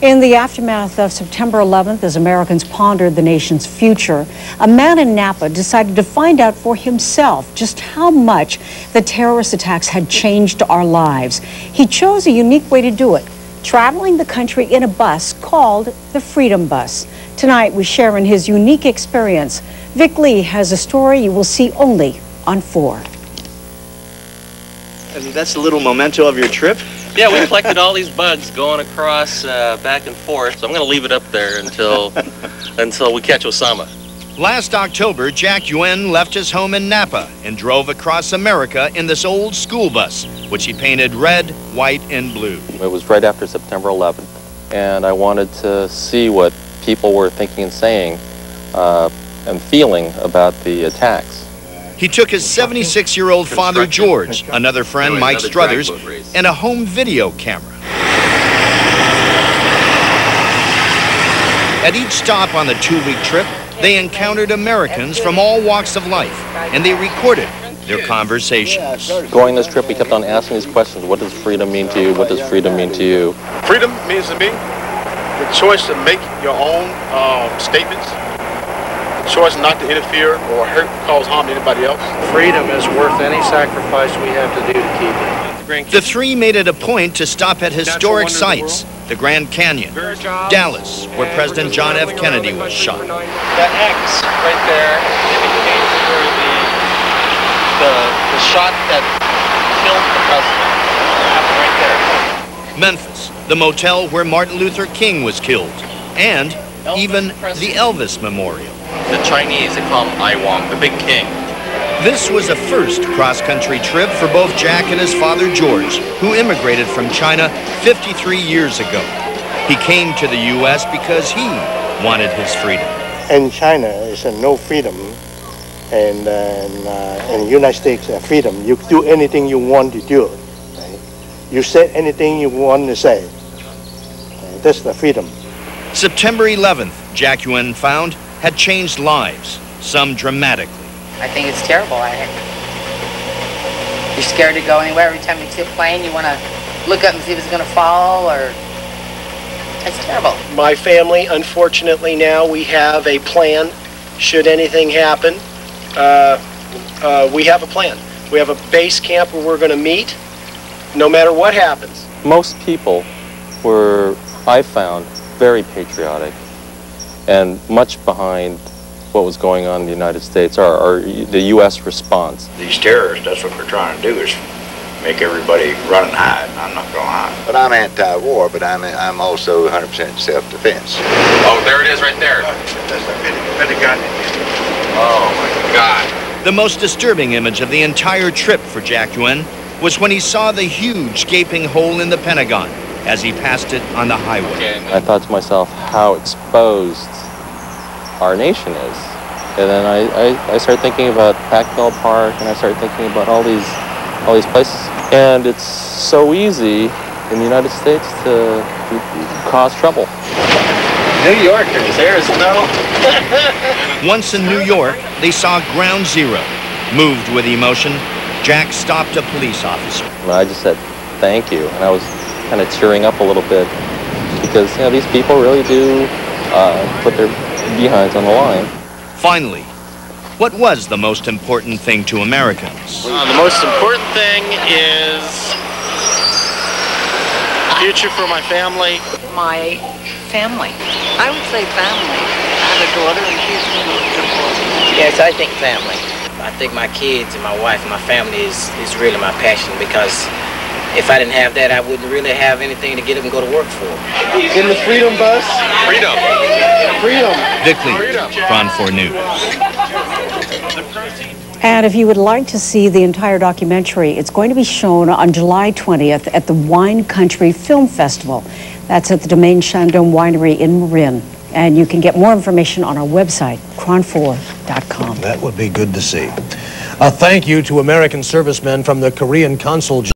In the aftermath of September 11th, as Americans pondered the nation's future, a man in Napa decided to find out for himself just how much the terrorist attacks had changed our lives. He chose a unique way to do it, traveling the country in a bus called the Freedom Bus. Tonight, we share in his unique experience. Vic Lee has a story you will see only on 4. And that's a little memento of your trip? Yeah, we collected all these bugs going across back and forth, so I'm going to leave it up there until we catch Osama. Last October, Jack Yuen left his home in Napa and drove across America in this old school bus, which he painted red, white, and blue. It was right after September 11th, and I wanted to see what people were thinking and saying and feeling about the attacks. He took his 76-year-old father, George, another friend, Mike Struthers, and a home video camera. At each stop on the 2-week trip, they encountered Americans from all walks of life, and they recorded their conversations. Going this trip, we kept on asking these questions. What does freedom mean to you? What does freedom mean to you? Freedom means to me the choice to make your own statements, the choice not to interfere or hurt, cause harm to anybody else. Freedom is worth any sacrifice we have to do to keep it. The three made it a point to stop at historic sites, the Grand Canyon, Dallas, where President John F. Kennedy was shot. That X right there indicates where the shot that killed the president happened right there. Memphis, the motel where Martin Luther King was killed, and even the Elvis Memorial. The Chinese, they call him Aiwang, the big king. This was a first cross-country trip for both Jack and his father George, who immigrated from China 53 years ago. He came to the U.S. because he wanted his freedom. In China, it's no freedom, and in the United States, freedom. You do anything you want to do. Right? You say anything you want to say. That's the freedom. September 11th, Jack Yuen found, had changed lives, some dramatically. I think it's terrible. You're scared to go anywhere. Every time you see a plane, you want to look up and see if it's going to fall, or it's terrible. My family, unfortunately, now we have a plan. Should anything happen, we have a plan. We have a base camp where we're going to meet no matter what happens. Most people were, I found, very patriotic and much behind what was going on in the United States, or the U.S. response. These terrorists, that's what they're trying to do, is make everybody run and hide. I'm not going to hide. But I'm anti-war, but I'm also 100% self-defense. Oh, there it is right there. That's the Pentagon. Oh, my God. The most disturbing image of the entire trip for Jack Yuen was when he saw the huge gaping hole in the Pentagon as he passed it on the highway. I thought to myself how exposed our nation is. And then I started thinking about Packville Park, and I started thinking about all these places. And it's so easy in the United States to cause trouble. New Yorkers, there's no. Once in New York, they saw ground zero. Moved with emotion, Jack stopped a police officer. I just said, thank you. And I was kind of tearing up a little bit because, you know, these people really do put their behinds on the line. Finally, what was the most important thing to Americans? The most important thing is future for my family. My family. I would say family. I have a daughter and she's divorced. Yes, I think family. I think my kids and my wife and my family is really my passion, because if I didn't have that, I wouldn't really have anything to get up and go to work for. In the Freedom Bus. Freedom. Freedom. Vic Lee, Tron 4 News. And if you would like to see the entire documentary, it's going to be shown on July 20th at the Wine Country Film Festival. That's at the Domaine Chandon Winery in Marin. And you can get more information on our website, cron4.com. That would be good to see. A thank you to American servicemen from the Korean Consul General.